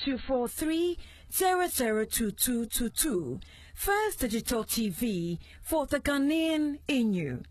243-002222. First Digital TV for the Ghanaian in you.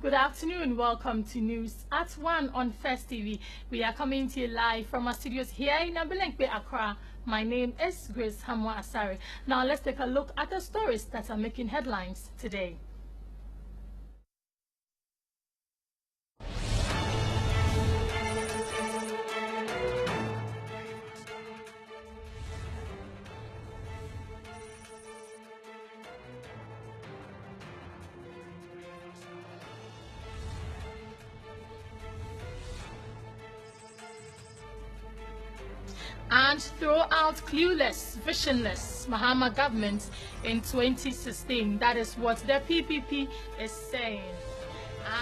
Good afternoon. Welcome to News at 1 on First TV. We are coming to you live from our studios here in Abilenkpe, Accra. My name is Grace Hamwa Asari. Now let's take a look at the stories that are making headlines today. And throw out clueless, visionless Mahama government in 2016. That is what the PPP is saying.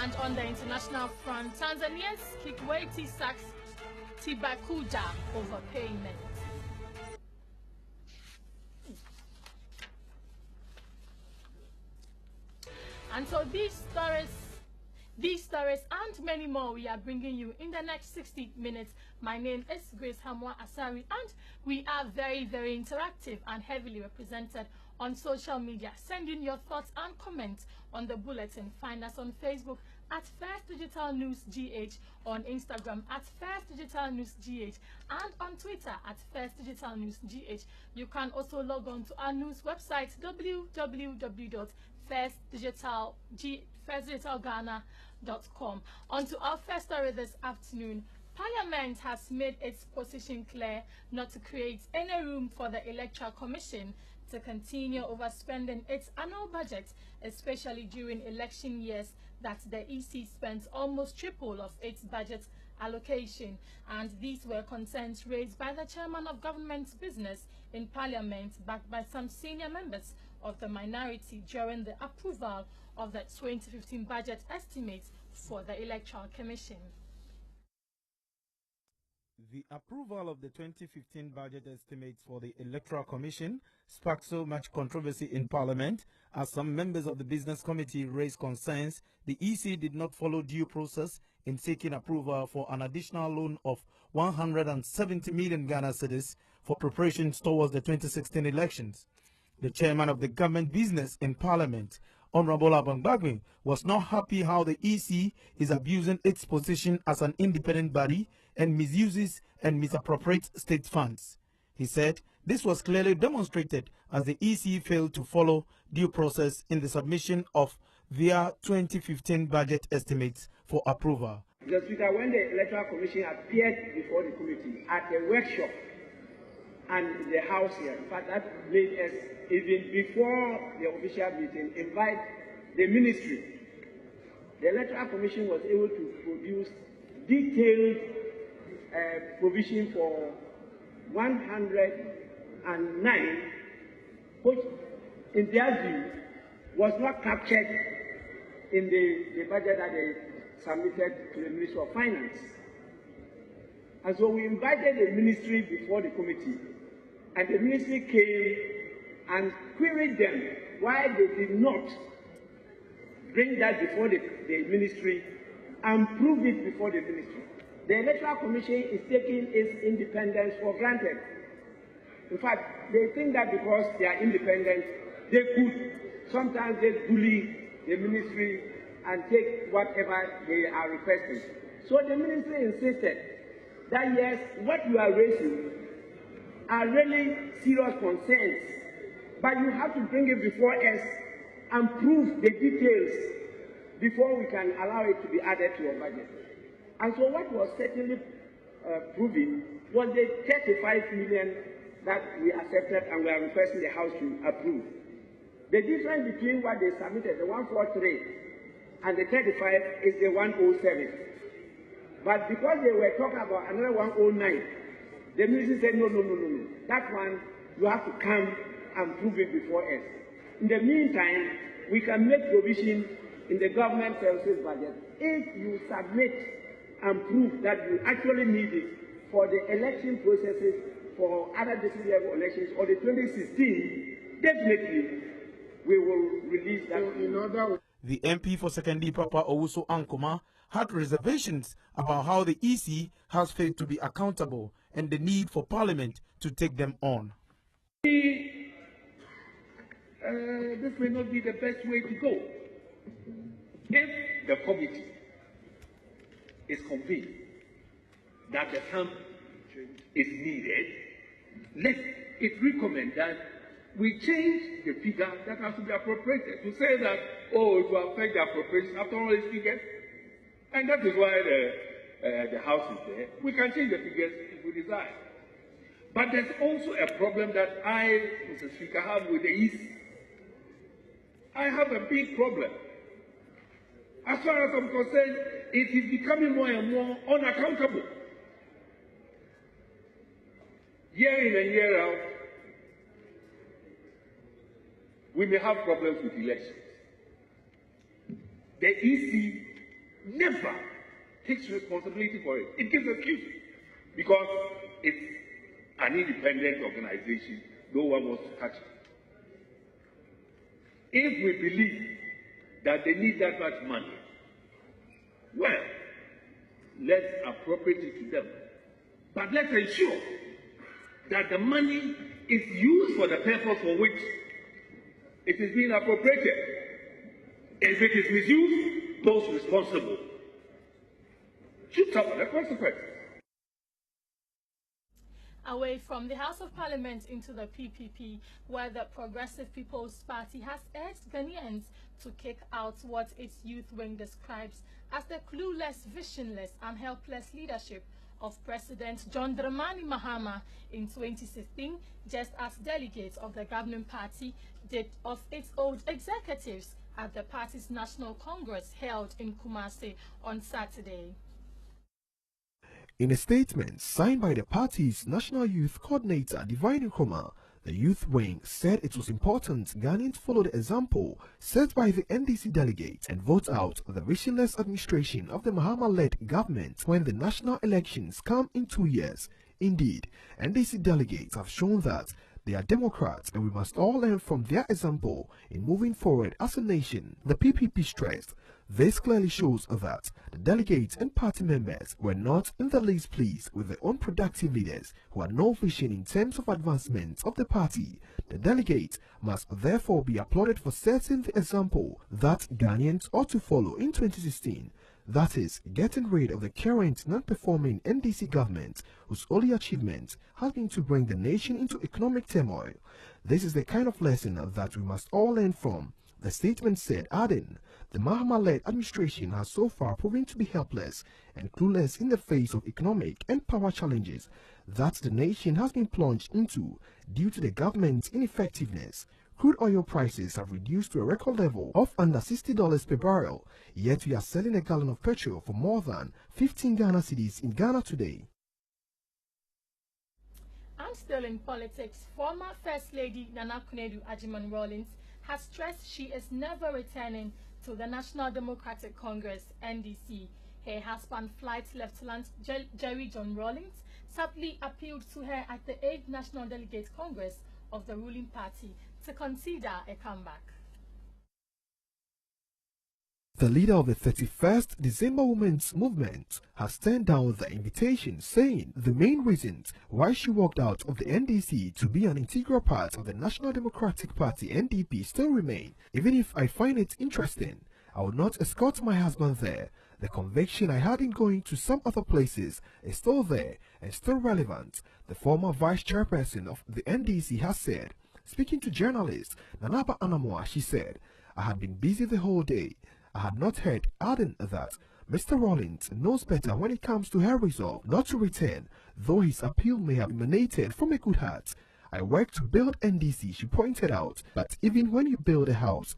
And on the international front, Tanzania's Kikwete sacks Tibakuja overpayment. And so these stories and many more we are bringing you in the next 60 minutes. My name is Grace Hamwa Asari, and we are very, very interactive and heavily represented on social media. Send in your thoughts and comments on the bulletin. Find us on Facebook at First Digital News GH, on Instagram at First Digital News GH, and on Twitter at First Digital News GH. You can also log on to our news website www.firstdigitalghana.com. On to our first story this afternoon. Parliament has made its position clear not to create any room for the Electoral Commission to continue overspending its annual budget, especially during election years that the EC spends almost triple of its budget allocation. And these were concerns raised by the chairman of government business in Parliament, backed by some senior members of the minority during the approval of the 2015 budget estimates for the Electoral Commission. The approval of the 2015 budget estimates for the Electoral Commission sparked so much controversy in Parliament as some members of the Business Committee raised concerns the EC did not follow due process in seeking approval for an additional loan of 170 million Ghana cedis for preparations towards the 2016 elections. The chairman of the government business in Parliament, Honorable Abangbagwe, was not happy how the EC is abusing its position as an independent body and misuses and misappropriates state funds. He said this was clearly demonstrated as the EC failed to follow due process in the submission of their 2015 budget estimates for approval. Mr. Speaker, when the Electoral Commission appeared before the committee at a workshop and the House here, in fact, that made us, even before the official meeting, invite the ministry. The Electoral Commission was able to produce detailed provision for 109, which, in their view, was not captured in the budget that they submitted to the Ministry of Finance. And so we invited the ministry before the committee, and the ministry came and queried them why they did not bring that before the ministry and prove it before the ministry. The Electoral Commission is taking its independence for granted. In fact, they think that because they are independent, they could sometimes bully the ministry and take whatever they are requesting. So the ministry insisted that yes, what you are raising are really serious concerns, but you have to bring it before us and prove the details before we can allow it to be added to your budget. And so what was certainly proven was the 35 million that we accepted and we are requesting the House to approve. The difference between what they submitted, the 143, and the 35 is the 107. But because they were talking about another 109, the ministry said, no. That one, you have to come and prove it before us. In the meantime, we can make provision in the government services budget if you submit and prove that you actually need it for the election processes for other district level elections or the 2016, definitely we will release that. The MP for Sekondi Papa Owusu Ankoma had reservations about how the EC has failed to be accountable and the need for Parliament to take them on. This may not be the best way to go. If the committee is convinced that the sum is needed, let it recommend that we change the figure that has to be appropriated to say that, oh, it will affect the appropriation after all these figures. And that is why the House is there. We can change the figures if we desire. But there's also a problem that I, Mr. Speaker, have with the East. I have a big problem. As far as I'm concerned, it is becoming more and more unaccountable. Year in and year out, we may have problems with elections. The EC never takes responsibility for it. It gives excuses because it's an independent organization. No one wants to touch it. If we believe that they need that much money, well, let's appropriate it to them. But let's ensure that the money is used for the purpose for which it is being appropriated. If it is misused, those responsible should suffer the consequences. Away from the House of Parliament into the PPP, where the Progressive People's Party has urged Ghanaians to kick out what its youth wing describes as the clueless, visionless and helpless leadership of President John Dramani Mahama in 2016, just as delegates of the governing party did of its old executives at the party's National Congress held in Kumasi on Saturday. In a statement signed by the party's National Youth Coordinator, Divine Nkrumah, the youth wing said it was important Ghanaians follow the example set by the NDC delegates and vote out the visionless administration of the Mahama-led government when the national elections come in 2 years. Indeed, NDC delegates have shown that they are Democrats and we must all learn from their example in moving forward as a nation, the PPP stressed. This clearly shows that the delegates and party members were not in the least pleased with their unproductive leaders who had no vision in terms of advancement of the party. The delegates must therefore be applauded for setting the example that Ghanaians ought to follow in 2016. That is, getting rid of the current non-performing NDC government whose only achievement has been to bring the nation into economic turmoil. This is the kind of lesson that we must all learn from, the statement said, adding, the Mahama-led administration has so far proven to be helpless and clueless in the face of economic and power challenges that the nation has been plunged into due to the government's ineffectiveness. Crude oil prices have reduced to a record level of under $60 per barrel, yet we are selling a gallon of petrol for more than 15 Ghana cedis in Ghana today. And still in politics, former First Lady Nana Konadu Agyeman-Rawlings has stressed she is never returning to the National Democratic Congress, NDC. Her husband, Flight Lieutenant Jerry John Rawlings, sadly appealed to her at the 8th National Delegate Congress of the ruling party to consider a comeback. The leader of the 31st December Women's Movement has turned down the invitation, saying the main reasons why she walked out of the NDC to be an integral part of the National Democratic Party (NDP) still remain. Even if I find it interesting, I would not escort my husband there. The conviction I had in going to some other places is still there and still relevant, the former vice chairperson of the NDC has said. Speaking to journalists Nanaba Anamoah, she said, "I had been busy the whole day. I had not heard," adding that Mr. Rawlings knows better when it comes to her resolve not to return, though his appeal may have emanated from a good heart. "I work to build NDC," she pointed out, "but even when you build a house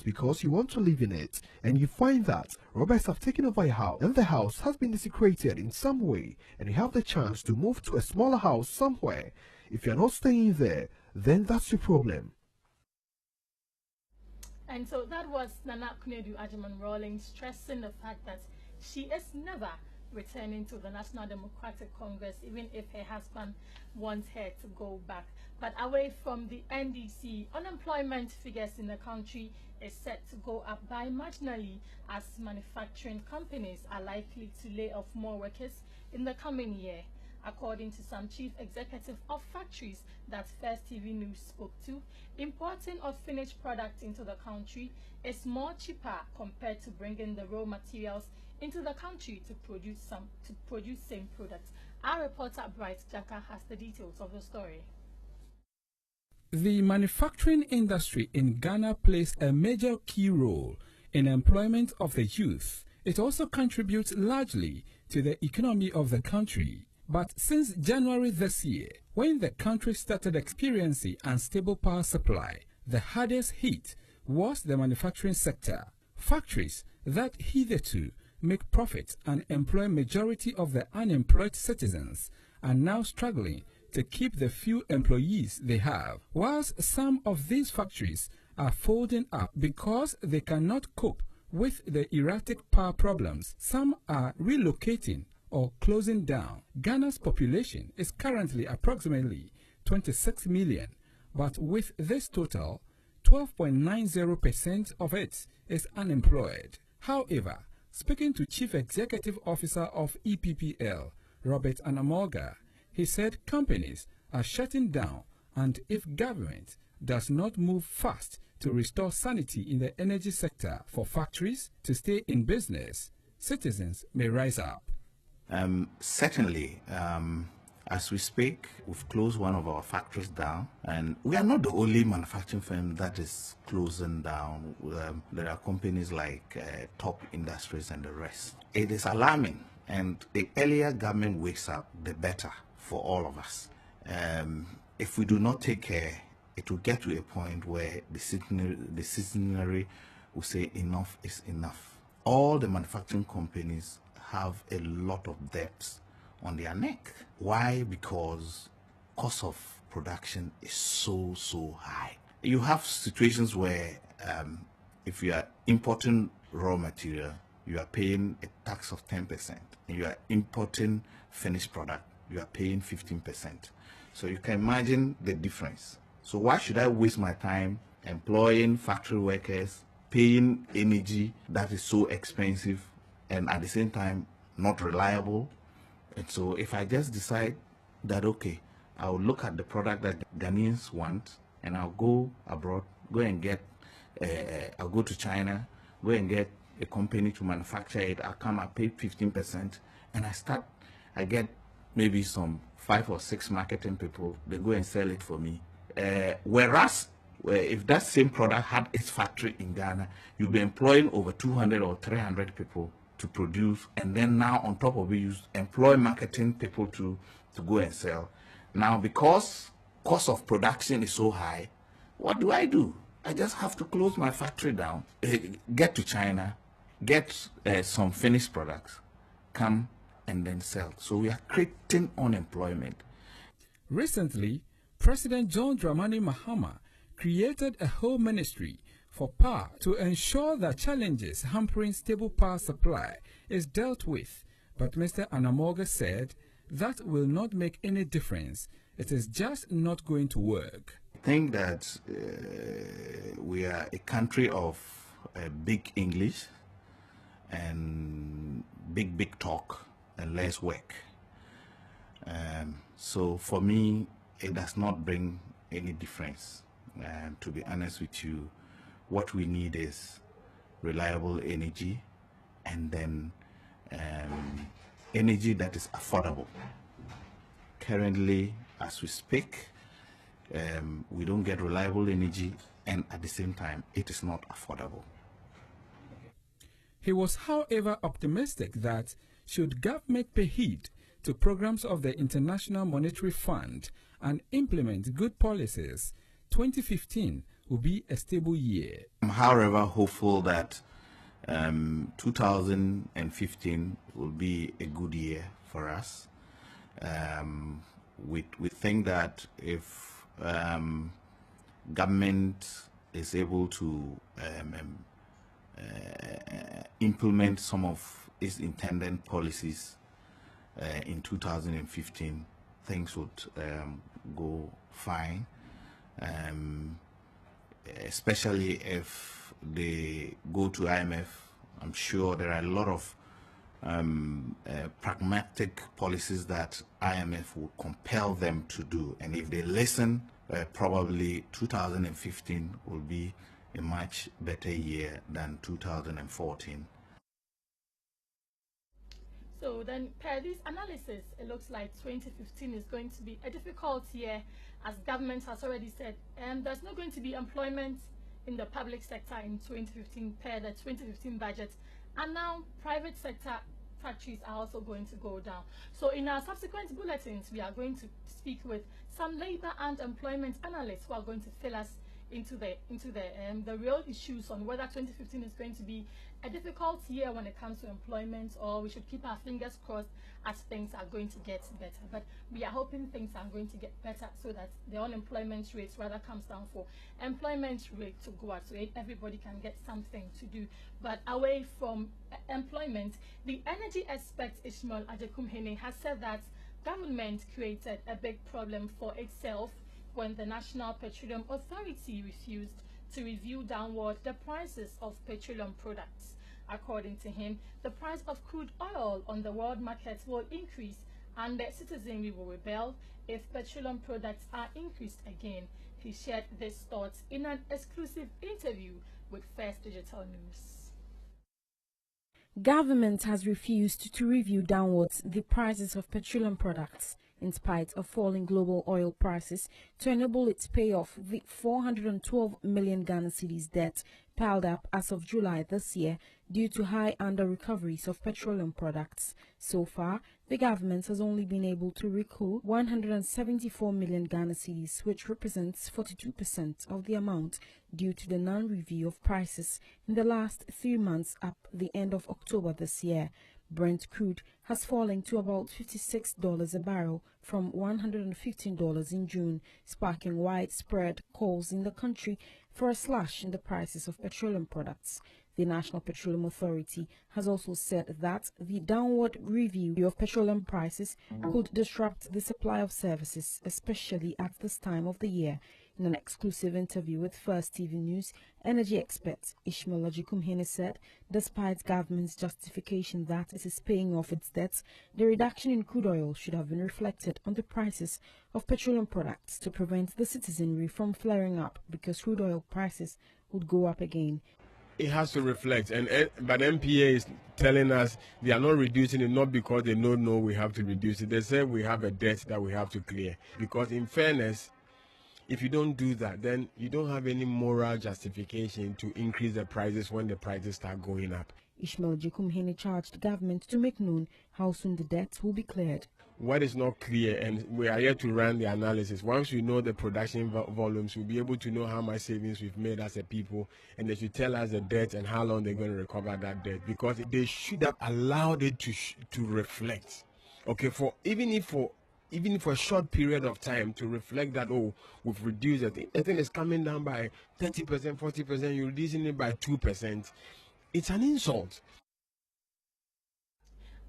because you want to live in it, and you find that robbers have taken over a house, and the house has been desecrated in some way, and you have the chance to move to a smaller house somewhere. If you're not staying there, then that's your problem." And so that was Nana Akufo-Addo Rawlings stressing the fact that she is never returning to the National Democratic Congress, even if her husband wants her to go back. But away from the NDC, unemployment figures in the country is set to go up by marginally as manufacturing companies are likely to lay off more workers in the coming year. According to some chief executive of factories that First TV News spoke to, importing of finished products into the country is more cheaper compared to bringing the raw materials into the country to produce same products. Our reporter Bright Jaka has the details of the story. The manufacturing industry in Ghana plays a major key role in employment of the youth. It also contributes largely to the economy of the country. But since January this year, when the country started experiencing unstable power supply, the hardest hit was the manufacturing sector. Factories that hitherto make profit and employ majority of the unemployed citizens are now struggling to keep the few employees they have, whilst some of these factories are folding up because they cannot cope with the erratic power problems. Some are relocating or closing down. Ghana's population is currently approximately 26 million, but with this total, 12.90% of it is unemployed. However, speaking to Chief Executive Officer of EPPL, Robert Anamoga, he said companies are shutting down, and if government does not move fast to restore sanity in the energy sector for factories to stay in business, citizens may rise up. Certainly, as we speak, we've closed one of our factories down, and we are not the only manufacturing firm that is closing down. There are companies like Top Industries and the rest. It is alarming, and the earlier government wakes up, the better for all of us. If we do not take care, it will get to a point where the citizenry will say enough is enough. All the manufacturing companies have a lot of debts on their neck. Why? Because cost of production is so high. You have situations where if you are importing raw material, you are paying a tax of 10%. You are importing finished product, you are paying 15%. So you can imagine the difference. So why should I waste my time employing factory workers, paying energy that is so expensive, and at the same time not reliable? And so if I just decide that, okay, I'll look at the product that Ghanaians want, and I'll go abroad, I'll go to China, go and get a company to manufacture it, I'll come, I pay 15%, and I get maybe some 5 or 6 marketing people, they go and sell it for me. Whereas if that same product had its factory in Ghana, you'll be employing over 200 or 300 people to produce, and then now on top of it, you employ marketing people to go and sell. Now, because cost of production is so high, what do? I just have to close my factory down, get to China, get some finished products, come and then sell. So we are creating unemployment. Recently, President John Dramani Mahama created a whole ministry for power to ensure that challenges hampering stable power supply is dealt with. But Mr. Anamoga said that will not make any difference. It is just not going to work. I think that we are a country of big English and big talk and less work. So for me, it does not bring any difference. To be honest with you, what we need is reliable energy, and then energy that is affordable. Currently, as we speak, we don't get reliable energy, and at the same time, it is not affordable. He was, however, optimistic that should government pay heed to programs of the International Monetary Fund and implement good policies, 2015 will be a stable year. I'm, however, hopeful that 2015 will be a good year for us. We think that if government is able to implement some of its intended policies in 2015, things would go fine, especially if they go to IMF. I'm sure there are a lot of pragmatic policies that IMF will compel them to do, and if they listen, probably 2015 will be a much better year than 2014. So then, per this analysis, it looks like 2015 is going to be a difficult year, as government has already said, and there's not going to be employment in the public sector in 2015 per the 2015 budget, and now private sector factories are also going to go down. So in our subsequent bulletins, we are going to speak with some labor and employment analysts who are going to fill us into the real issues on whether 2015 is going to be a difficult year when it comes to employment, or we should keep our fingers crossed as things are going to get better. But we are hoping things are going to get better so that the unemployment rate rather comes down for employment rate to go up, so everybody can get something to do. But away from employment, the energy expert Ishmael Adekumhene has said that government created a big problem for itself when the National Petroleum Authority refused to review downward the prices of petroleum products. According to him, the price of crude oil on the world market will increase, and the citizenry will rebel if petroleum products are increased again. He shared these thoughts in an exclusive interview with First Digital News. Government has refused to review downwards the prices of petroleum products in spite of falling global oil prices to enable it to pay off the 412 million Ghana cedis debt piled up as of July this year due to high under-recoveries of petroleum products. So far, the government has only been able to recoup 174 million Ghana cedis, which represents 42% of the amount due to the non-review of prices in the last 3 months up the end of October this year. Brent crude has fallen to about $56 a barrel from $115 in June, sparking widespread calls in the country for a slash in the prices of petroleum products. The National Petroleum Authority has also said that the downward review of petroleum prices could disrupt the supply of services, especially at this time of the year. In an exclusive interview with First TV News, energy expert Ishmael Adekumhene said, despite government's justification that it is paying off its debts, the reduction in crude oil should have been reflected on the prices of petroleum products to prevent the citizenry from flaring up, because crude oil prices would go up again. It has to reflect, but MPA is telling us they are not reducing it, not because they don't know we have to reduce it. They say we have a debt that we have to clear, because in fairness, if you don't do that, then you don't have any moral justification to increase the prices when the prices start going up. Ishmael Adekumhene charged government to make known how soon the debts will be cleared. What is not clear, and we are yet to run the analysis. Once we know the production volumes, we'll be able to know how much savings we've made as a people, and they should tell us the debt and how long they're going to recover that debt, because they should have allowed it to reflect. Okay, even for a short period of time, to reflect that, oh, we've reduced it. The thing is coming down by 30%, 40%, you're reducing it by 2%. It's an insult.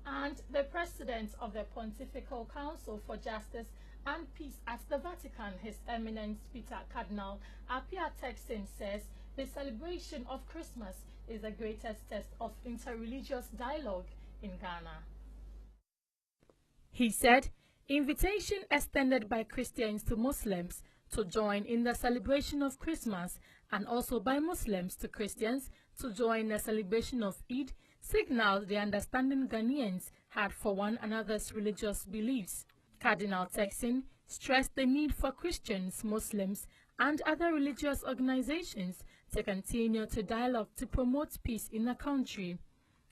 And the president of the Pontifical Council for Justice and Peace at the Vatican, His Eminence Peter Cardinal Apia Texin, says the celebration of Christmas is the greatest test of interreligious dialogue in Ghana. He said, invitation extended by Christians to Muslims to join in the celebration of Christmas and also by Muslims to Christians to join the celebration of Eid signaled the understanding Ghanaians had for one another's religious beliefs. Cardinal Turkson stressed the need for Christians, Muslims, and other religious organizations to continue to dialogue to promote peace in the country.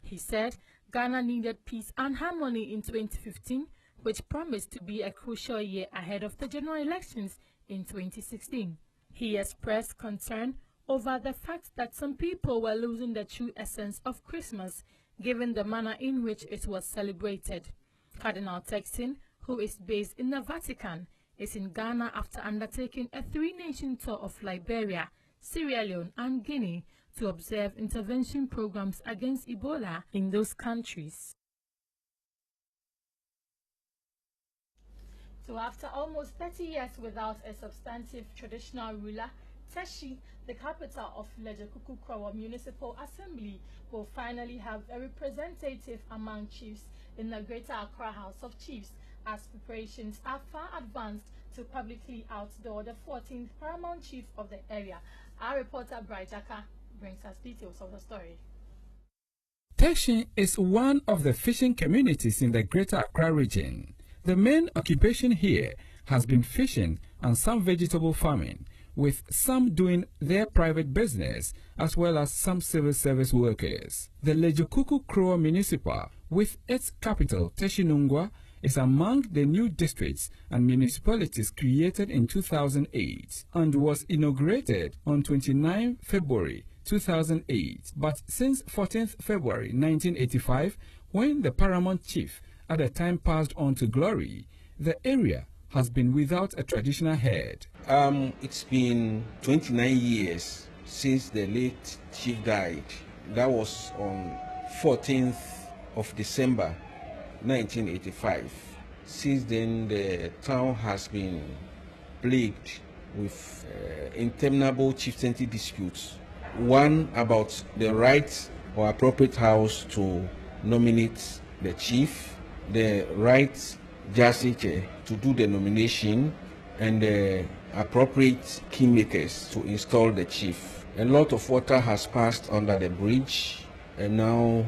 He said Ghana needed peace and harmony in 2015, which promised to be a crucial year ahead of the general elections in 2016. He expressed concern over the fact that some people were losing the true essence of Christmas, given the manner in which it was celebrated. Cardinal Turkson, who is based in the Vatican, is in Ghana after undertaking a 3-nation tour of Liberia, Sierra Leone, and Guinea to observe intervention programs against Ebola in those countries. So after almost 30 years without a substantive traditional ruler, Teshie, the capital of Lejokuku Krowo Municipal Assembly, will finally have a representative among chiefs in the Greater Accra House of Chiefs, as preparations are far advanced to publicly outdoor the 14th paramount chief of the area. Our reporter Bright Jaka brings us details of the story. Teshie is one of the fishing communities in the Greater Accra region. The main occupation here has been fishing and some vegetable farming, with some doing their private business as well as some civil service workers. The Lejokuku Krowo Municipal, with its capital Teshie Nungua, is among the new districts and municipalities created in 2008 and was inaugurated on 29 February 2008. But since 14th February 1985, when the paramount chief at the time passed on to glory, the area has been without a traditional head. It's been 29 years since the late chief died. That was on 14th of December 1985. Since then, the town has been plagued with interminable chieftaincy disputes. One about the right or appropriate house to nominate the chief, the right Jasiche to do the nomination, and the appropriate kingmakers to install the chief. A lot of water has passed under the bridge, and now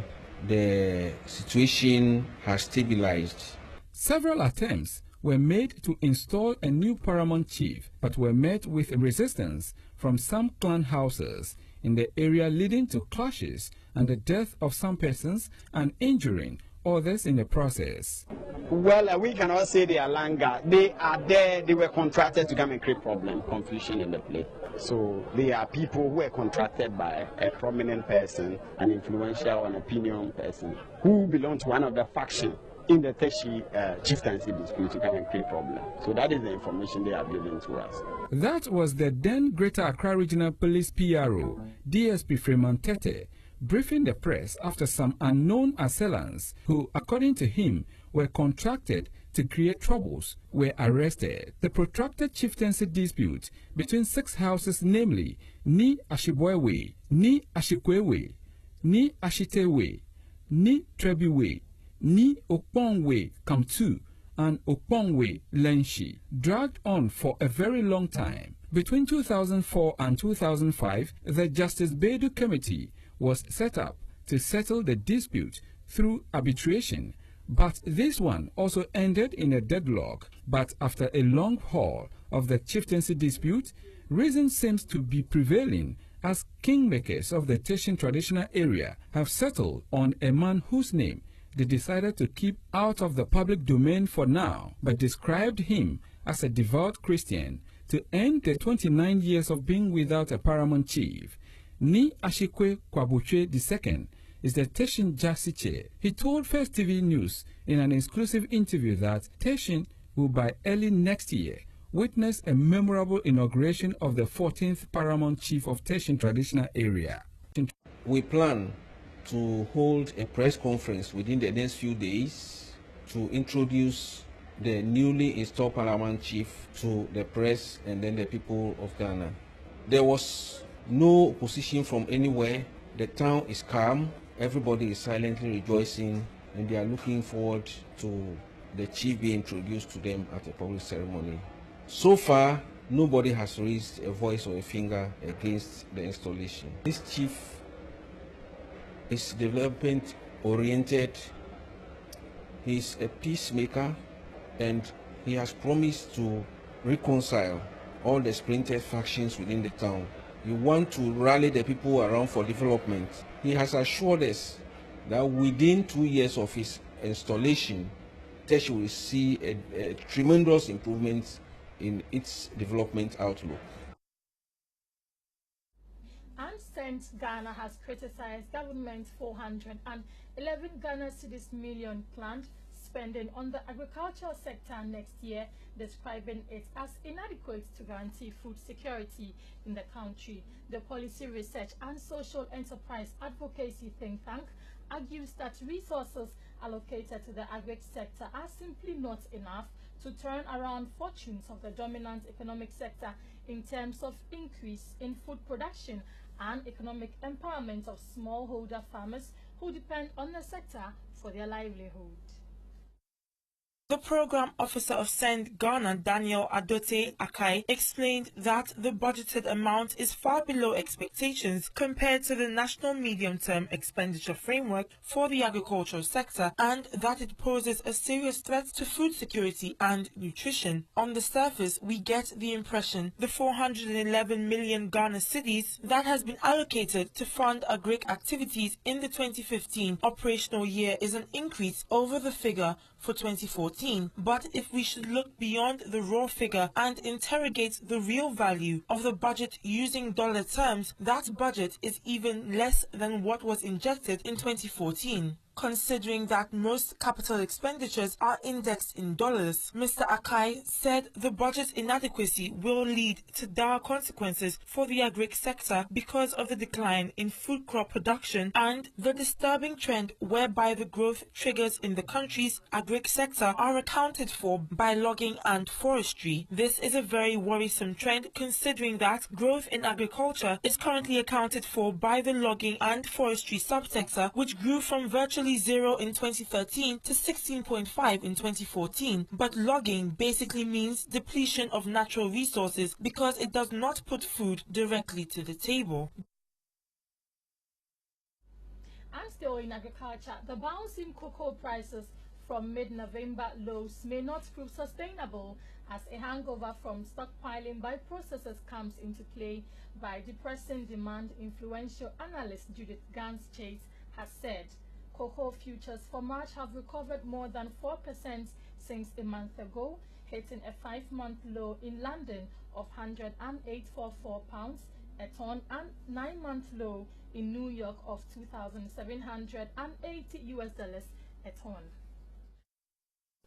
the situation has stabilized. Several attempts were made to install a new paramount chief, but were met with resistance from some clan houses in the area, leading to clashes and the death of some persons and injuring others in the process. Well, we cannot say they are Langa. They are there. They were contracted to come and create problem, confusion in the place. So they are people who were contracted by a prominent person, an influential, an opinion person, who belong to one of the factions in the Teshie chieftaincy dispute to come and create problem. So that is the information they are giving to us. That was the then Greater Accra Regional Police PRO, DSP Freeman Tete, briefing the press after some unknown assailants who, according to him, were contracted to create troubles, were arrested. The protracted chieftaincy dispute between 6 houses, namely Ni Ashibwewe, Ni Ashikwewe, Ni Ashitewe, Ni Trebiwe, Ni Okpongwe Kamtu, and Okpongwe Lenshi, dragged on for a very long time. Between 2004 and 2005, the Justice Bedu Committee was set up to settle the dispute through arbitration, but this one also ended in a deadlock. But after a long haul of the chieftaincy dispute, reason seems to be prevailing as kingmakers of the Teshie traditional area have settled on a man whose name they decided to keep out of the public domain for now, but described him as a devout Christian to end the 29 years of being without a paramount chief. Ni Ashikwe Kwabuche II is the Teshie Jasiche. He told First TV News in an exclusive interview that Teshie will by early next year witness a memorable inauguration of the 14th paramount chief of Teshie traditional area. We plan to hold a press conference within the next few days to introduce the newly installed paramount chief to the press and then the people of Ghana. There was No opposition from anywhere. The town is calm. Everybody is silently rejoicing, and they are looking forward to the chief being introduced to them at a public ceremony. So far, nobody has raised a voice or a finger against the installation. This chief is development oriented. He's a peacemaker, and he has promised to reconcile all the splintered factions within the town. We want to rally the people around for development. He has assured us that within 2 years of his installation, Teshi will see a tremendous improvement in its development outlook. And Ghana has criticized government's 411 Ghana cedis million planned spending on the agricultural sector next year, describing it as inadequate to guarantee food security in the country. The Policy Research and Social Enterprise Advocacy think tank argues that resources allocated to the agri sector are simply not enough to turn around fortunes of the dominant economic sector in terms of increase in food production and economic empowerment of smallholder farmers who depend on the sector for their livelihood. The program officer of Send Ghana, Daniel Adote Akai, explained that the budgeted amount is far below expectations compared to the national medium-term expenditure framework for the agricultural sector, and that it poses a serious threat to food security and nutrition. On the surface, we get the impression the 411 million Ghana cedis that has been allocated to fund agric activities in the 2015 operational year is an increase over the figure for 2014, but if we should look beyond the raw figure and interrogate the real value of the budget using dollar terms, that budget is even less than what was injected in 2014. Considering that most capital expenditures are indexed in dollars, Mr. Akai said the budget inadequacy will lead to dire consequences for the agric sector because of the decline in food crop production and the disturbing trend whereby the growth triggers in the country's agric sector are accounted for by logging and forestry. This is a very worrisome trend considering that growth in agriculture is currently accounted for by the logging and forestry subsector, which grew from virtually 0 in 2013 to 16.5 in 2014. But logging basically means depletion of natural resources because it does not put food directly to the table. And still in agriculture, the bouncing cocoa prices from mid-November lows may not prove sustainable as a hangover from stockpiling by processors comes into play by depressing demand, influential analyst Judith Gans-Chase has said. Cocoa futures for March have recovered more than 4% since a month ago, hitting a 5-month low in London of £108.44 a ton and 9-month low in New York of $2,780 a ton.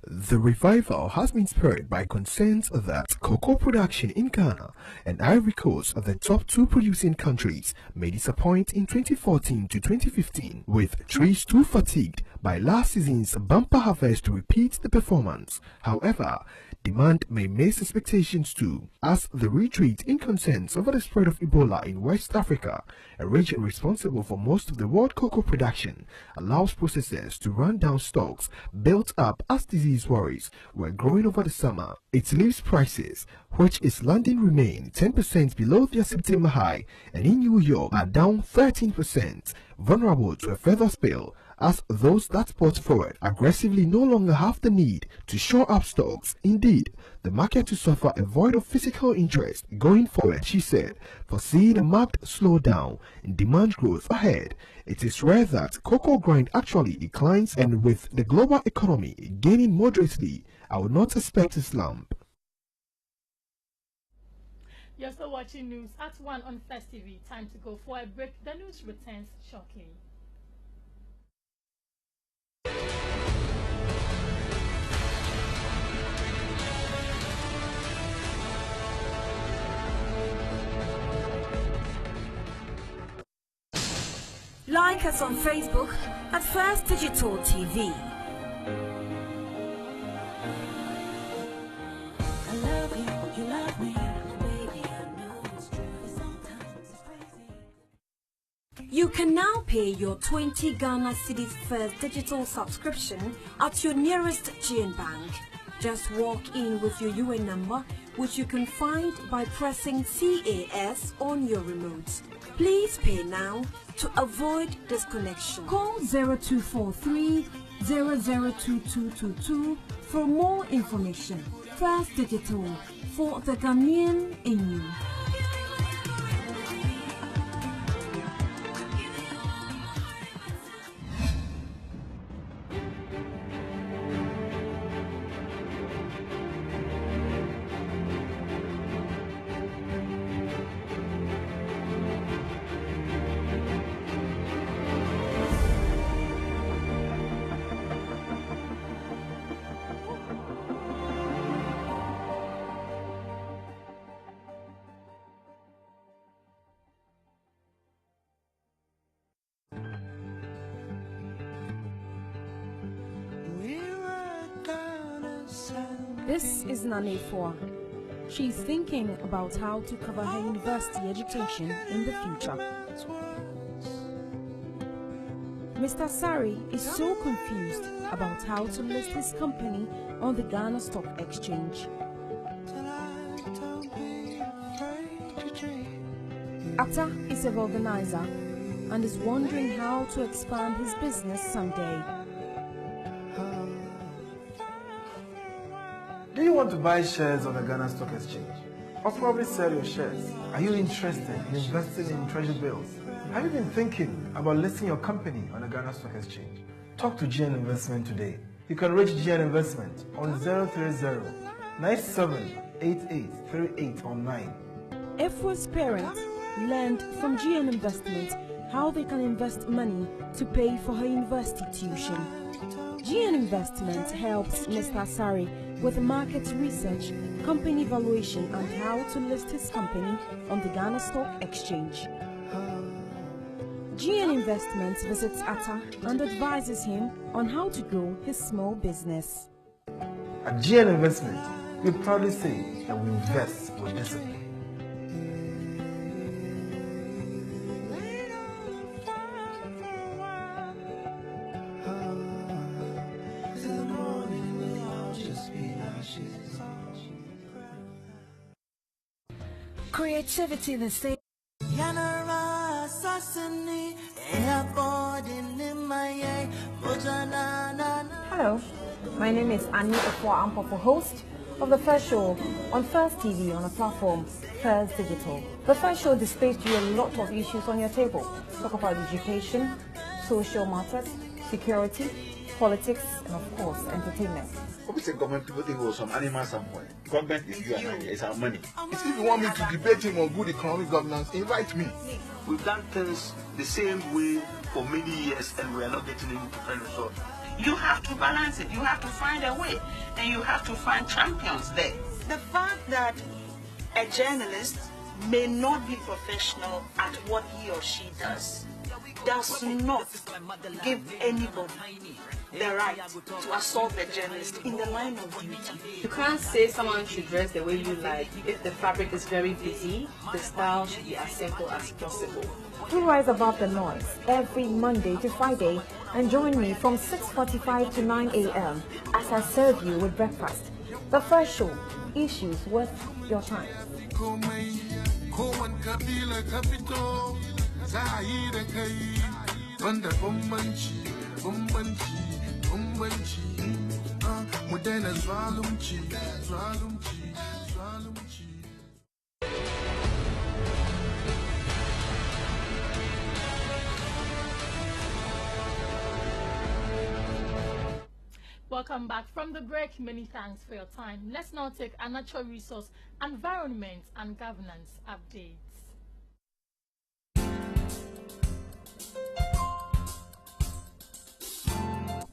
The revival has been spurred by concerns that cocoa production in Ghana and Ivory Coast, the top two producing countries, may disappoint in 2014 to 2015, with trees too fatigued by last season's bumper harvest to repeat the performance. However, demand may miss expectations too, as the retreat in concerns over the spread of Ebola in West Africa, a region responsible for most of the world cocoa production, allows processors to run down stocks built up as disease worries were growing over the summer. It leaves prices, which is landing, remain 10% below their September high, and in New York are down 13%, vulnerable to a further spill, as those that bought forward aggressively no longer have the need to shore up stocks. Indeed, the market to suffer a void of physical interest going forward, she said, foreseeing a marked slowdown in demand growth ahead. It is rare that cocoa grind actually declines, and with the global economy gaining moderately, I would not expect a slump. You're still watching news at 1 on First TV. Time to go for a break. The news returns shortly. Like us on Facebook at First Digital TV. I love you, you love me, baby, I know it's true. Sometimes it's crazy. You can now pay your 20 Ghana Cedis First digital subscription at your nearest GN Bank. Just walk in with your UN number, which you can find by pressing CAS on your remote. Please pay now to avoid disconnection. Call 0243 002222 for more information. First Digital, for the Ghanaian in you. This is Nane Foa. She's thinking about how to cover her university education in the future. Mr. Sari is so confused about how to list his company on the Ghana Stock Exchange. Atta is a organizer and is wondering how to expand his business someday. Do you want to buy shares on the Ghana Stock Exchange? Or probably sell your shares? Are you interested in investing in treasury bills? Have you been thinking about listing your company on the Ghana Stock Exchange? Talk to GN Investment today. You can reach GN Investment on 030-9788-3809. Efwa's parents learned from GN Investment how they can invest money to pay for her university tuition. GN Investment helps Mr. Sari with market research, company valuation, and how to list his company on the Ghana Stock Exchange. GN Investments visits Atta and advises him on how to grow his small business. At GN Investment, we proudly say that we invest with discipline. Creativity the same. Hello, my name is Annie Efwa Ampopo, host of the First Show on First TV on the platform First Digital. The First Show displays to you a lot of issues on your table. Talk about education, social matters, security, politics, and of course, entertainment. Obviously, government people think of some animal standpoint. Government is you and I, it's our money. If you want me to debate him on good economic governance, invite me. We've done things the same way for many years and we are not getting any different results. You have to balance it. You have to find a way and you have to find champions there. The fact that a journalist may not be professional at what he or she does not give anybody the right to assault the journalist in the line of duty. You can't say someone should dress the way you like. If the fabric is very busy, the style should be as simple as possible. Do rise above the noise every Monday to Friday and join me from 6:45 to 9 a.m. as I serve you with breakfast. The First Show, issues worth your time. Welcome back from the break. Many thanks for your time. Let's now take a natural resource, environment and governance updates.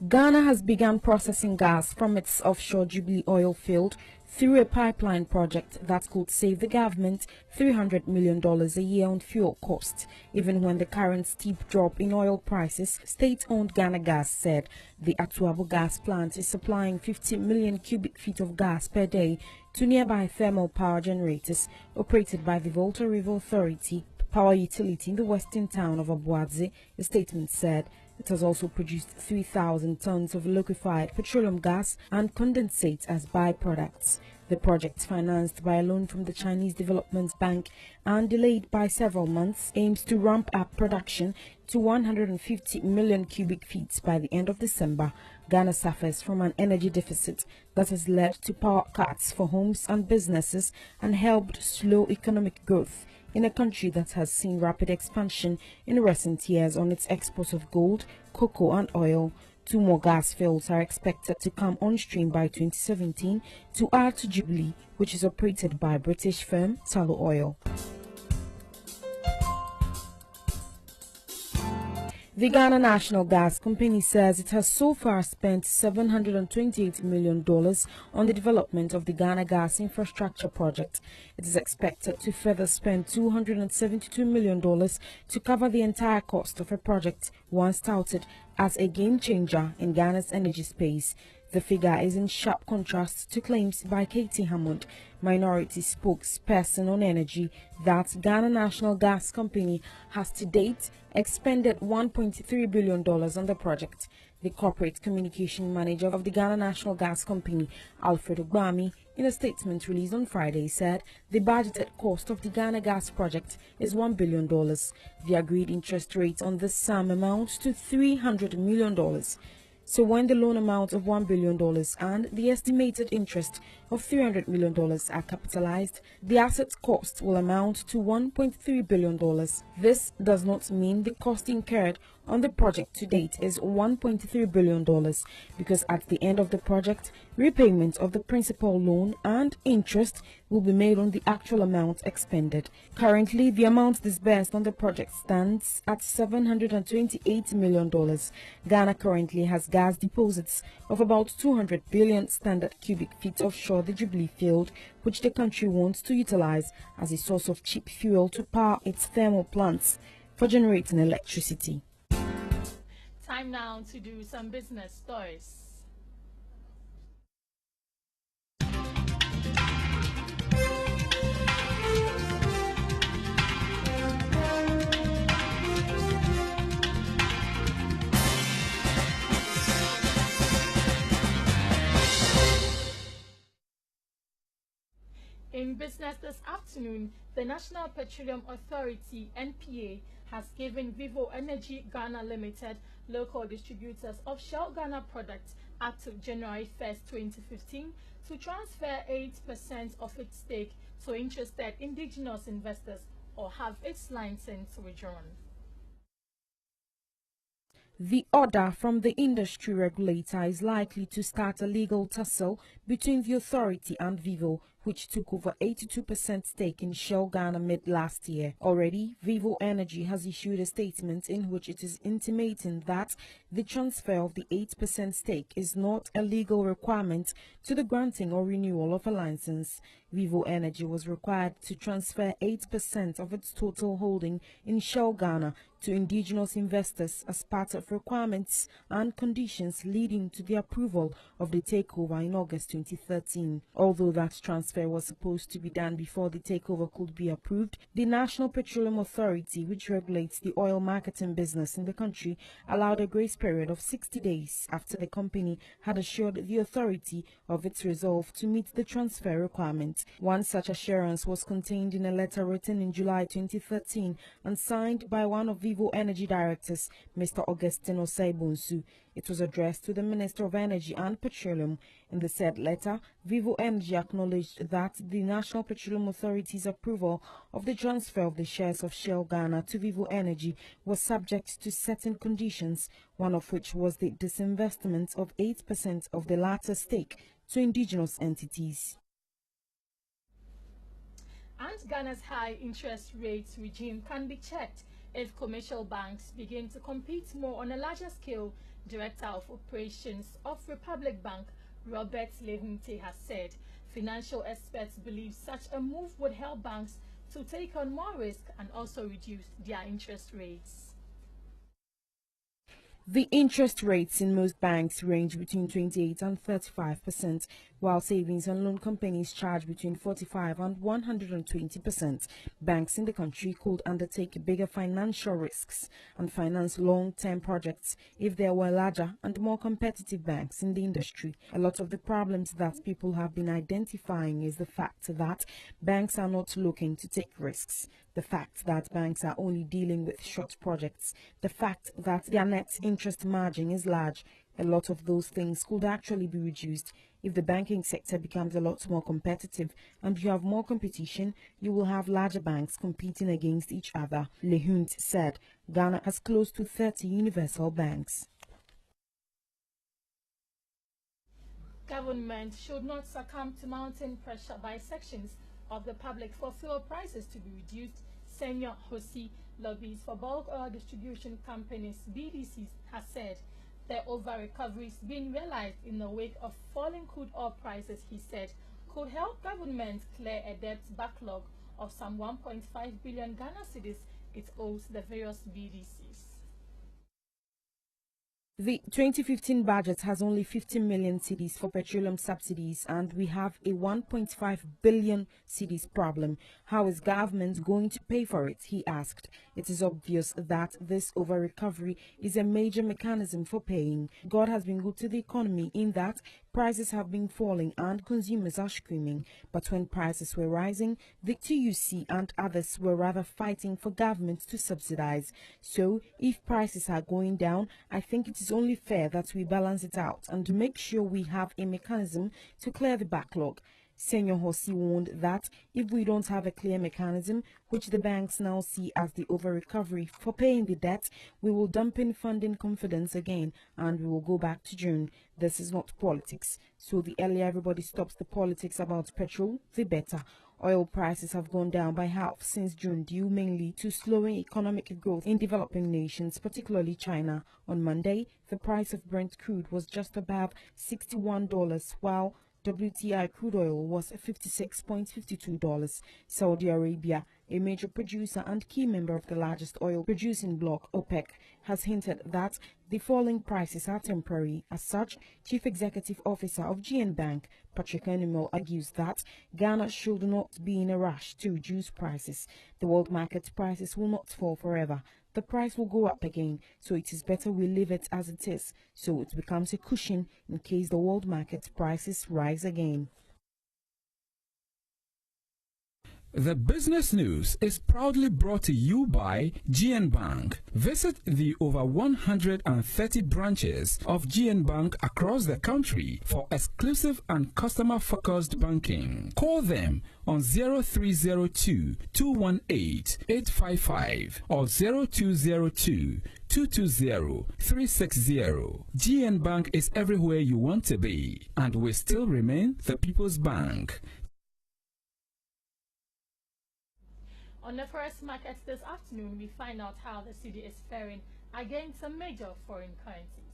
Ghana has begun processing gas from its offshore Jubilee oil field through a pipeline project that could save the government $300 million a year on fuel costs. Even when the current steep drop in oil prices, state-owned Ghana Gas said the Atuabo gas plant is supplying 50 million cubic feet of gas per day to nearby thermal power generators operated by the Volta River Authority power utility in the western town of Abuadze. The statement said it has also produced 3,000 tons of liquefied petroleum gas and condensate as byproducts. The project, financed by a loan from the Chinese Development Bank and delayed by several months, aims to ramp up production to 150 million cubic feet by the end of December. Ghana suffers from an energy deficit that has led to power cuts for homes and businesses and helped slow economic growth in a country that has seen rapid expansion in recent years on its exports of gold, cocoa and oil. 2 more gas fields are expected to come on stream by 2017 to add to Jubilee, which is operated by British firm Tullow Oil. The Ghana National Gas Company says it has so far spent $728 million on the development of the Ghana Gas Infrastructure Project. It is expected to further spend $272 million to cover the entire cost of a project once touted as a game-changer in Ghana's energy space. The figure is in sharp contrast to claims by Katie Hammond, minority spokesperson on energy, that Ghana National Gas Company has to date expended $1.3 billion on the project. The corporate communication manager of the Ghana National Gas Company, Alfred Ogbami, in a statement released on Friday, said the budgeted cost of the Ghana Gas project is $1 billion. The agreed interest rate on this sum amounts to $300 million. So when the loan amount of $1 billion and the estimated interest of $300 million are capitalized, the asset cost will amount to $1.3 billion. This does not mean the cost incurred on the project to date is $1.3 billion, because at the end of the project, repayment of the principal loan and interest will be made on the actual amount expended. Currently, the amount disbursed on the project stands at $728 million. Ghana currently has gas deposits of about 200 billion standard cubic feet offshore the Jubilee field, which the country wants to utilize as a source of cheap fuel to power its thermal plants for generating electricity. Time now to do some business stories. In business this afternoon, the National Petroleum Authority, NPA, has given Vivo Energy Ghana Limited, local distributors of Shell Ghana products, up to January 1st, 2015, to transfer 8% of its stake to interested indigenous investors or have its license withdrawn. The order from the industry regulator is likely to start a legal tussle between the authority and Vivo, which took over 82% stake in Shell Ghana mid last year. Already, Vivo Energy has issued a statement in which it is intimating that the transfer of the 8% stake is not a legal requirement to the granting or renewal of a license. Vivo Energy was required to transfer 8% of its total holding in Shell Ghana to indigenous investors as part of requirements and conditions leading to the approval of the takeover in August 2013. Although that transfer was supposed to be done before the takeover could be approved, the National Petroleum Authority, which regulates the oil marketing business in the country, allowed a grace period of 60 days after the company had assured the authority of its resolve to meet the transfer requirement. One such assurance was contained in a letter written in July 2013 and signed by one of Vivo Energy directors, Mr. Augustine Osaibonsu. It was addressed to the Minister of Energy and Petroleum. In the said letter, Vivo Energy acknowledged that the National Petroleum Authority's approval of the transfer of the shares of Shell Ghana to Vivo Energy was subject to certain conditions, one of which was the disinvestment of 8% of the latter stake to indigenous entities. And Ghana's high interest rates regime can be checked if commercial banks begin to compete more on a larger scale, Director of Operations of Republic Bank, Robert Lehunte, has said. Financial experts believe such a move would help banks to take on more risk and also reduce their interest rates. The interest rates in most banks range between 28 and 35%, while savings and loan companies charge between 45 and 120%. Banks in the country could undertake bigger financial risks and finance long-term projects if there were larger and more competitive banks in the industry. A lot of the problems that people have been identifying is the fact that banks are not looking to take risks, the fact that banks are only dealing with short projects, the fact that their net interest margin is large. A lot of those things could actually be reduced if the banking sector becomes a lot more competitive, and you have more competition, you will have larger banks competing against each other. Lehunt said Ghana has close to 30 universal banks. Government should not succumb to mounting pressure by sections of the public for fuel prices to be reduced. Senior Hosi lobbies for bulk oil distribution companies BDCs has said the over-recoveries being realized in the wake of falling crude oil prices, he said, could help government clear a debt backlog of some 1.5 billion Ghana cedis it owes the various BDCs. The 2015 budget has only 50 million cedis for petroleum subsidies, and we have a 1.5 billion cedis problem. How is government going to pay for it? He asked. It is obvious that this over-recovery is a major mechanism for paying. God has been good to the economy in that prices have been falling and consumers are screaming. But when prices were rising, the TUC and others were rather fighting for government to subsidize. So if prices are going down, I think it is only fair that we balance it out and make sure we have a mechanism to clear the backlog. Senior Hosi warned that if we don't have a clear mechanism, which the banks now see as the over-recovery for paying the debt, we will dump in funding confidence again and we will go back to June. This is not politics. So the earlier everybody stops the politics about petrol, the better. Oil prices have gone down by half since June, due mainly to slowing economic growth in developing nations, particularly China. On Monday, the price of Brent crude was just above $61, while WTI crude oil was $56.52. Saudi Arabia, a major producer and key member of the largest oil producing bloc, OPEC, has hinted that the falling prices are temporary. As such, Chief Executive Officer of GN Bank, Patrick Animal, argues that Ghana should not be in a rush to reduce prices. The world market prices will not fall forever. The price will go up again, so it is better we leave it as it is, so it becomes a cushion in case the world market prices rise again. The business news is proudly brought to you by GN Bank. Visit the over 130 branches of GN Bank across the country for exclusive and customer-focused banking. Call them on 0302 218 855 or 0202 220 360. GN Bank is everywhere you want to be, and we still remain the People's Bank. On the first market this afternoon, we find out how the cedi is faring against some major foreign currencies.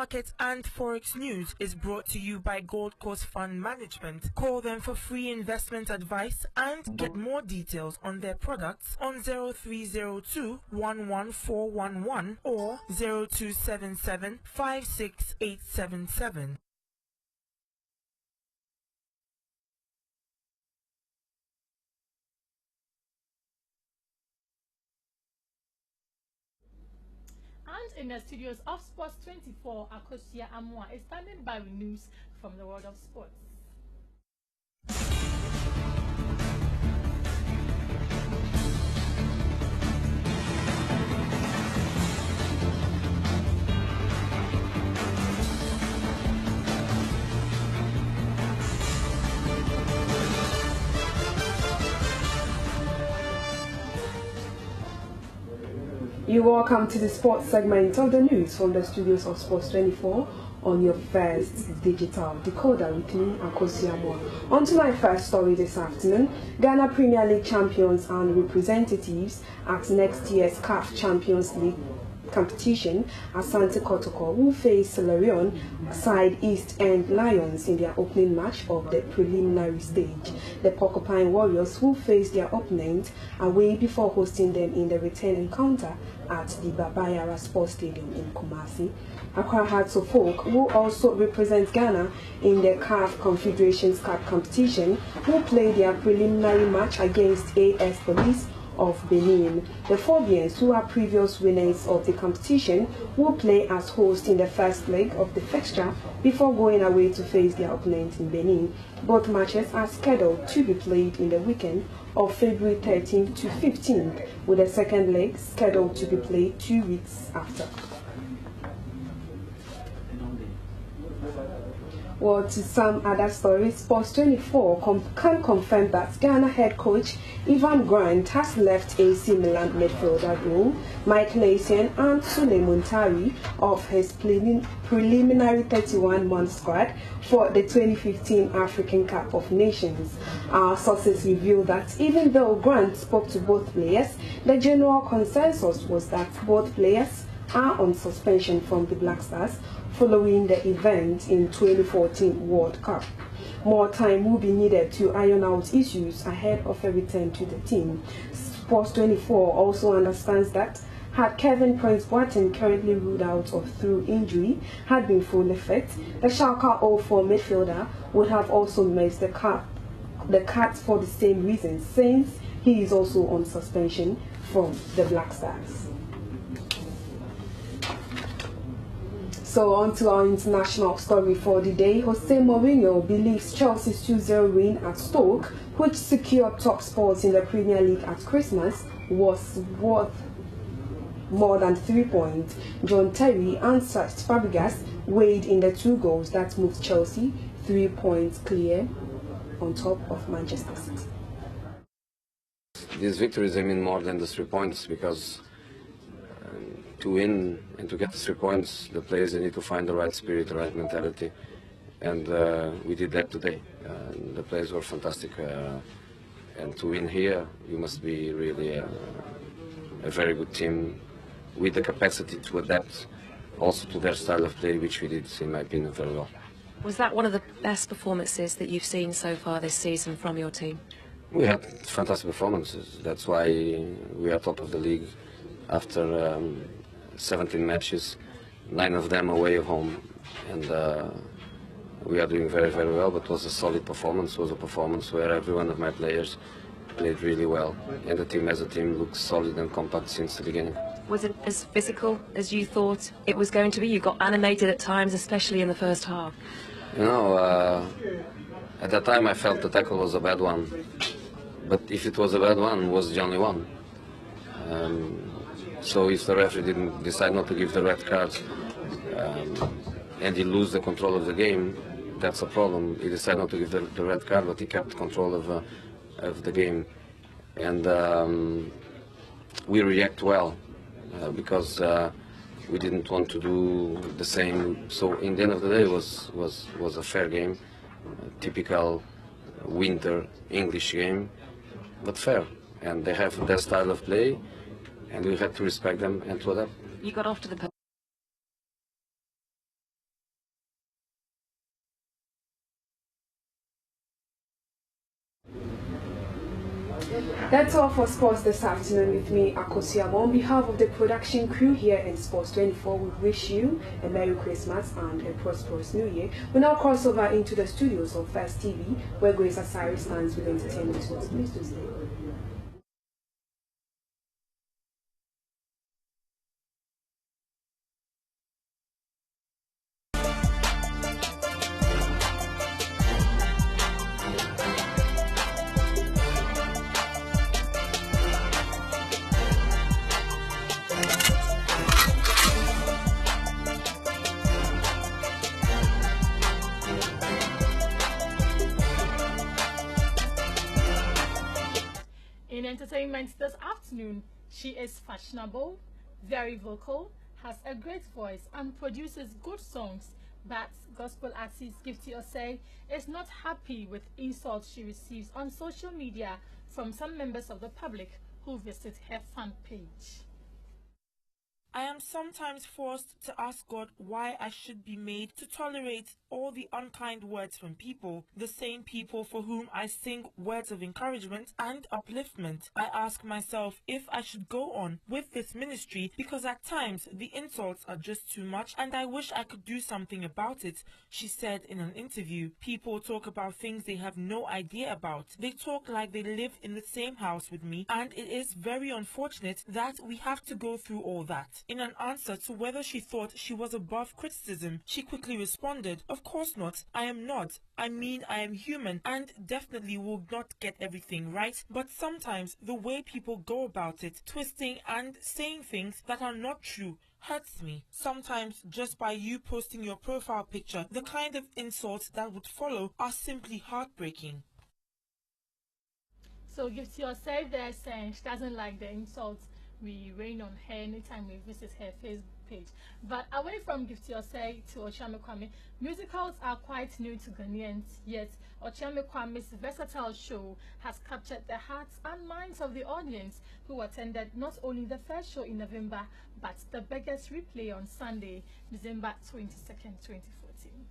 Market and Forex News is brought to you by Gold Coast Fund Management. Call them for free investment advice and get more details on their products on 0302 11411 or 0277 56877. And in the studios of Sports 24, Akosia Amwa is standing by with news from the world of sports. You're welcome to the sports segment of the news from the studios of Sports 24 on your first digital decoder with me, Akosi Amwa. On to my first story this afternoon. Ghana Premier League champions and representatives at next year's CAF Champions League competition, Asante Kotoko will face Larion side East End Lions in their opening match of the preliminary stage. The Porcupine Warriors will face their opponent away before hosting them in the return encounter at the Baba Yara Sports Stadium in Kumasi. Accra Hearts of Oak will also represent Ghana in the CAF Confederations Cup competition, will play their preliminary match against AS Police of Benin. The Phobians, who are previous winners of the competition, will play as host in the first leg of the fixture before going away to face their opponent in Benin. Both matches are scheduled to be played in the weekend of February 13th to 15th, with the second leg scheduled to be played 2 weeks after. Well, to some other stories, Sports 24 can confirm that Ghana head coach Ivan Grant has left AC Milan midfielder role, Mike Lassian and Sule Muntari of his preliminary 31-man squad for the 2015 African Cup of Nations. Our sources reveal that even though Grant spoke to both players, the general consensus was that both players are on suspension from the Black Stars following the event in 2014 World Cup. More time will be needed to iron out issues ahead of a return to the team. Sports 24 also understands that had Kevin Prince Boateng, currently ruled out of through injury, had been fully fit, the Schalke 04 midfielder would have also missed the cut for the same reason, since he is also on suspension from the Black Stars. So on to our international story for the day. Jose Mourinho believes Chelsea's 2-0 win at Stoke, which secured top spots in the Premier League at Christmas, was worth more than 3 points. John Terry and Cesc Fabregas weighed in the 2 goals that moved Chelsea 3 points clear on top of Manchester City. These victories, I mean, more than the 3 points, because to win and to get the 3 points, the players need to find the right spirit, the right mentality, and we did that today. The players were fantastic, and to win here, you must be really a very good team with the capacity to adapt also to their style of play, which we did, in my opinion, very well. Was that one of the best performances that you've seen so far this season from your team? We had fantastic performances. That's why we are top of the league after 17 matches, 9 of them away at home, and we are doing very, very well. But it was a solid performance. It was a performance where every one of my players played really well, and the team as a team looks solid and compact since the beginning. Was it as physical as you thought it was going to be? You got animated at times, especially in the first half. You know, at that time I felt the tackle was a bad one, but if it was a bad one, it was the only one. So if the referee didn't decide not to give the red card and he lose the control of the game, that's a problem. He decided not to give the red card, but he kept control of the game. And we react well because we didn't want to do the same. So in the end of the day, it was a fair game, a typical winter English game, but fair. And they have their style of play, and we had to respect them and to adapt. You got off to the... That's all for sports this afternoon with me, Akosi Amwa. On behalf of the production crew here in Sports 24, we wish you a Merry Christmas and a prosperous New Year. We now cross over into the studios of First TV, where Grace Asari stands with entertainment news. Please do stay. In entertainment this afternoon, she is fashionable, Very vocal, has a great voice and produces good songs, but gospel artist Gifty Osei is not happy with insults she receives on social media from some members of the public who visit her fan page. I am sometimes forced to ask God why I should be made to tolerate all the unkind words from people, the same people for whom I sing words of encouragement and upliftment. I ask myself if I should go on with this ministry because at times the insults are just too much and I wish I could do something about it, she said in an interview. People talk about things they have no idea about. They talk like they live in the same house with me, and it is very unfortunate that we have to go through all that. In an answer to whether she thought she was above criticism, she quickly responded, "Of course not. I am not. I mean, I am human and definitely will not get everything right, but sometimes the way people go about it, twisting and saying things that are not true, hurts me. Sometimes just by you posting your profile picture, the kind of insults that would follow are simply heartbreaking." So Gifty Osei there saying she doesn't like the insults we rain on her anytime we visit her Facebook page. But away from Gifty Osei to Okyeame Kwame, musicals are quite new to Ghanaians, yet Okyeame Kwame's versatile show has captured the hearts and minds of the audience who attended not only the first show in November, but the Beggars replay on Sunday, December 22nd, 2014.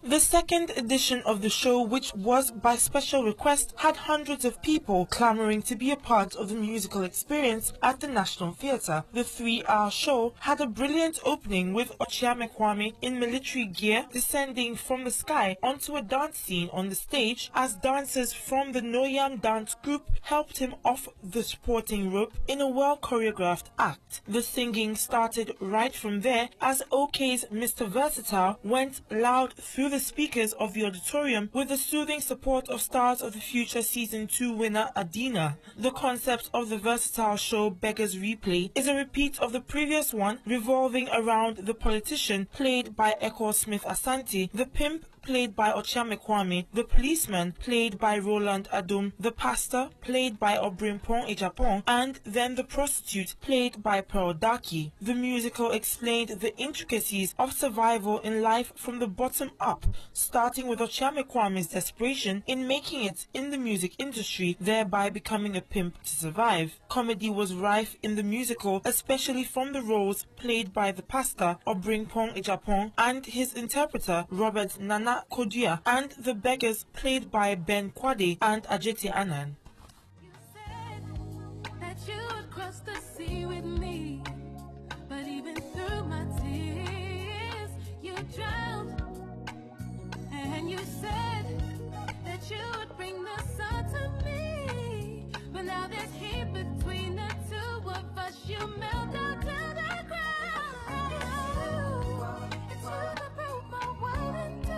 The second edition of the show, which was by special request, had hundreds of people clamoring to be a part of the musical experience at the National Theatre. The 3-hour show had a brilliant opening with Okyeame Kwame in military gear descending from the sky onto a dance scene on the stage as dancers from the Noyam dance group helped him off the supporting rope in a well-choreographed act. The singing started right from there as OK's Mr. Versatile went loud through the speakers of the auditorium with the soothing support of Stars of the Future Season 2 winner Adina. The concept of the versatile show Beggars Replay is a repeat of the previous one, revolving around the politician played by Echo Smith Asante, the pimp played by Okyeame Kwame, the policeman played by Roland Adom, the pastor played by Obrimpong Ejapong, and then the prostitute played by Pearl Daki. The musical explained the intricacies of survival in life from the bottom up, starting with Okyeame Kwame's desperation in making it in the music industry, thereby becoming a pimp to survive. Comedy was rife in the musical, especially from the roles played by the pastor Obrimpong Ejapong and his interpreter Robert Nana Kodia, and the beggars played by Ben Kwade and Ajeti Anan. You said that you would cross the sea with me, but even through my tears, you drowned. And you said that you would bring the sun to me, but now there's heat between the two of us. You melt down to the ground. It's you that broke my world in two.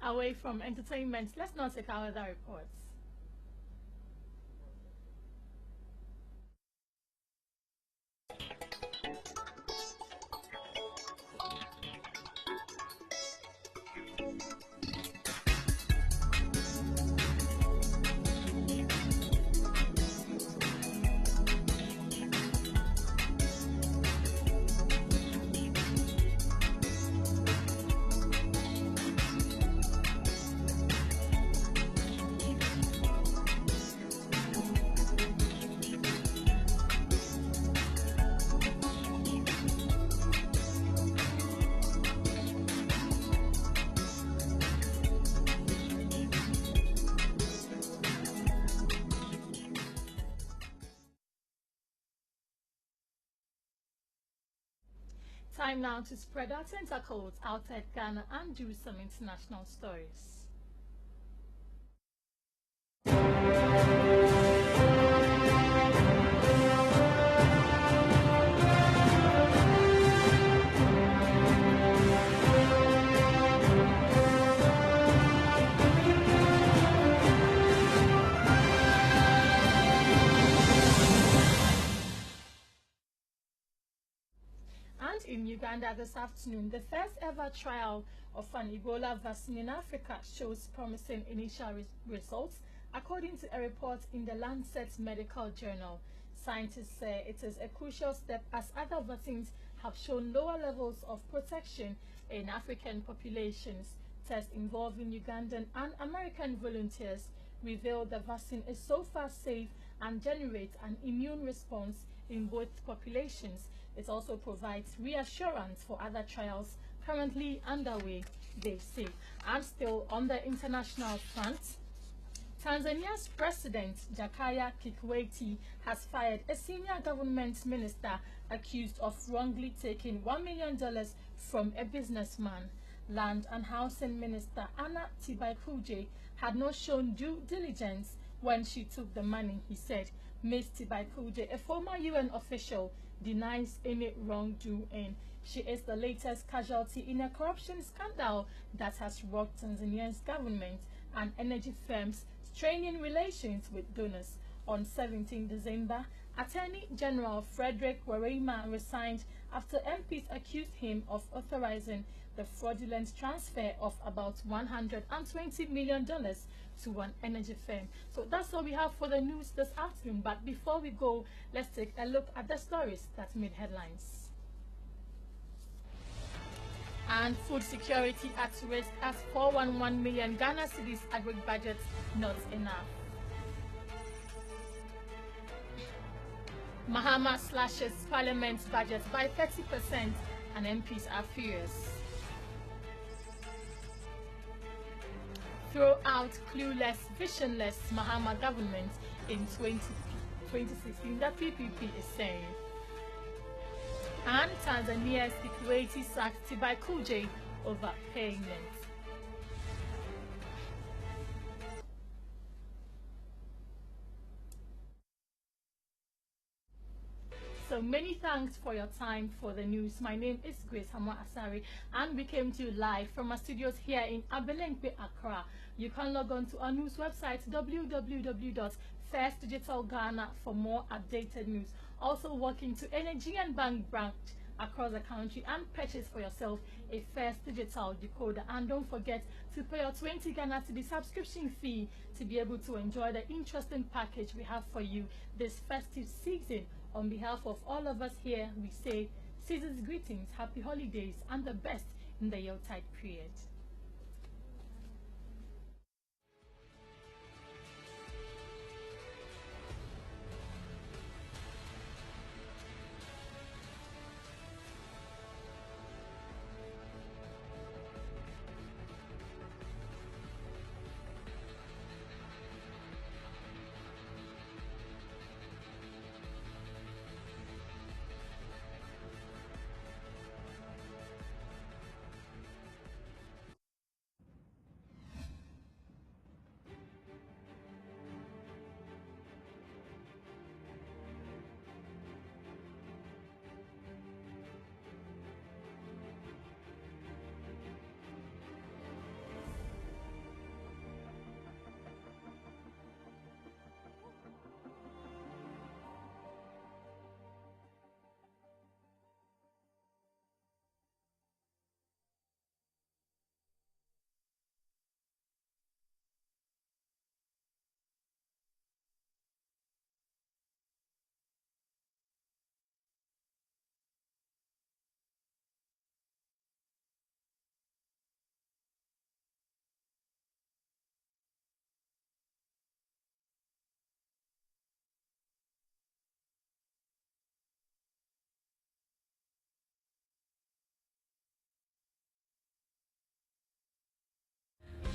Away from entertainment, let's now take our other reports. Time now to spread our tentacles outside Ghana and do some international stories. In Uganda this afternoon, the first ever trial of an Ebola vaccine in Africa shows promising initial results according to a report in the Lancet Medical Journal. Scientists say it is a crucial step as other vaccines have shown lower levels of protection in African populations. Tests involving Ugandan and American volunteers reveal the vaccine is so far safe and generates an immune response in both populations. It also provides reassurance for other trials currently underway, they say. And still on the international front, Tanzania's President Jakaya Kikwete has fired a senior government minister accused of wrongly taking $1 million from a businessman. Land and Housing Minister Anna Tibaijuka had not shown due diligence when she took the money, he said. Ms. Tibaijuka, a former UN official, denies any wrongdoing. She is the latest casualty in a corruption scandal that has rocked Tanzania's government and energy firms straining relations with donors. On 17 December, Attorney General Frederick Wareyma resigned after MPs accused him of authorizing the fraudulent transfer of about $120 million to an energy firm. So that's all we have for the news this afternoon. But before we go, let's take a look at the stories that made headlines. And food security at risk as 411 million Ghana cedis agri budget not enough. Mahama slashes parliament's budget by 30% and MPs are furious. Throw out clueless, visionless Mahama government in 2016, the PPP is saying. And Tanzania's Kikwete sacked Tibaijuka over payment. So many thanks for your time for the news. My name is Grace Hamwa Asari and we came to you live from our studios here in Abelenkpe, Accra. You can log on to our news website www.firstdigitalghana for more updated news. Also walk into any GN Bank branch across the country and purchase for yourself a First Digital decoder. And don't forget to pay your 20 Ghana Cedi subscription fee to be able to enjoy the interesting package we have for you this festive season. On behalf of all of us here, we say season's greetings, happy holidays, and the best in the Yuletide period.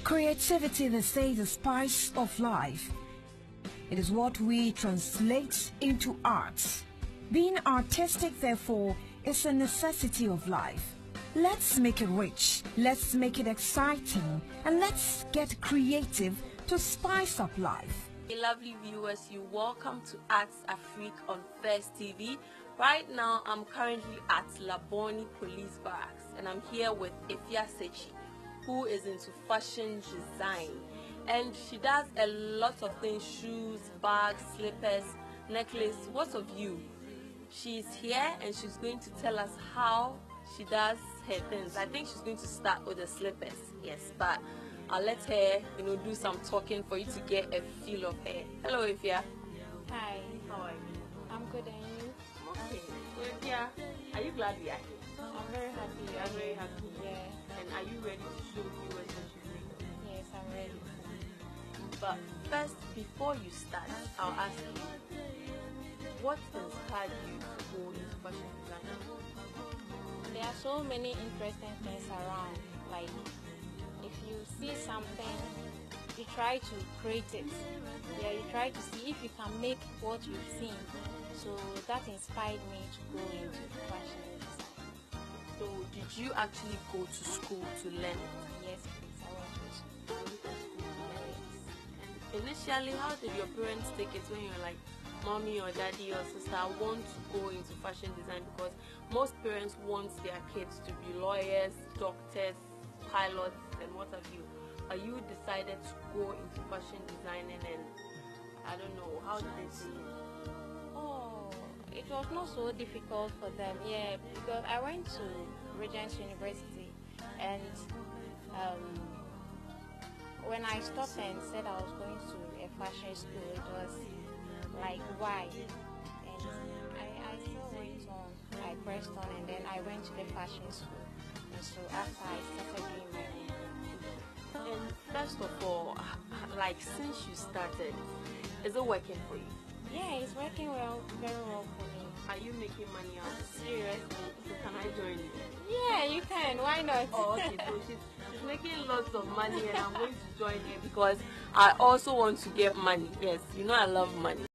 Creativity, they say, is the spice of life. It is what we translate into art. Being artistic, therefore, is a necessity of life. Let's make it rich, let's make it exciting, and let's get creative to spice up life. Hey, lovely viewers, you're welcome to Arts Afrique on First TV. Right now, I'm currently at Laboni Police Barracks, and I'm here with Efia Sechi, who is into fashion design, and she does a lot of things: shoes, bags, slippers, necklace. What of you? She's here and she's going to tell us how she does her things. I think she's going to start with the slippers, yes, but I'll let her, do some talking for you to get a feel of her. Hello, Ifya. Hi. How are you? I'm good, and you? Okay. So, Ifya, are you glad we are here? I'm very happy. You are very happy? Yeah. And are you ready to show viewers what you think? Yes, I'm ready. But first, before you start, I'll ask you, what inspired you to go into fashion design? There are so many interesting things around. Like, if you see something, you try to create it. Yeah, you try to see if you can make what you've seen. So that inspired me to go into fashion design. So did you actually go to school to learn it? Yes, please. I went to school. And initially, how did your parents take it when you were like, mommy or daddy or sister, I want to go into fashion design? Because most parents want their kids to be lawyers, doctors, pilots, and what have you. You decided to go into fashion designing, and I don't know, how did they see it? Oh, it was not so difficult for them, yeah, because I went to Regents University, and when I stopped and said I was going to a fashion school, it was like, why? And I still went on, I pressed on, and then I went to the fashion school. And so after I started doing my own. And first of all, like, since you started, is it working for you? Yeah, it's working well, very well for me. Are you making money out? Seriously? So can I join you? Yeah, you can. Why not? Oh, okay. So she's making lots of money, and I'm going to join her because I also want to get money. Yes, I love money.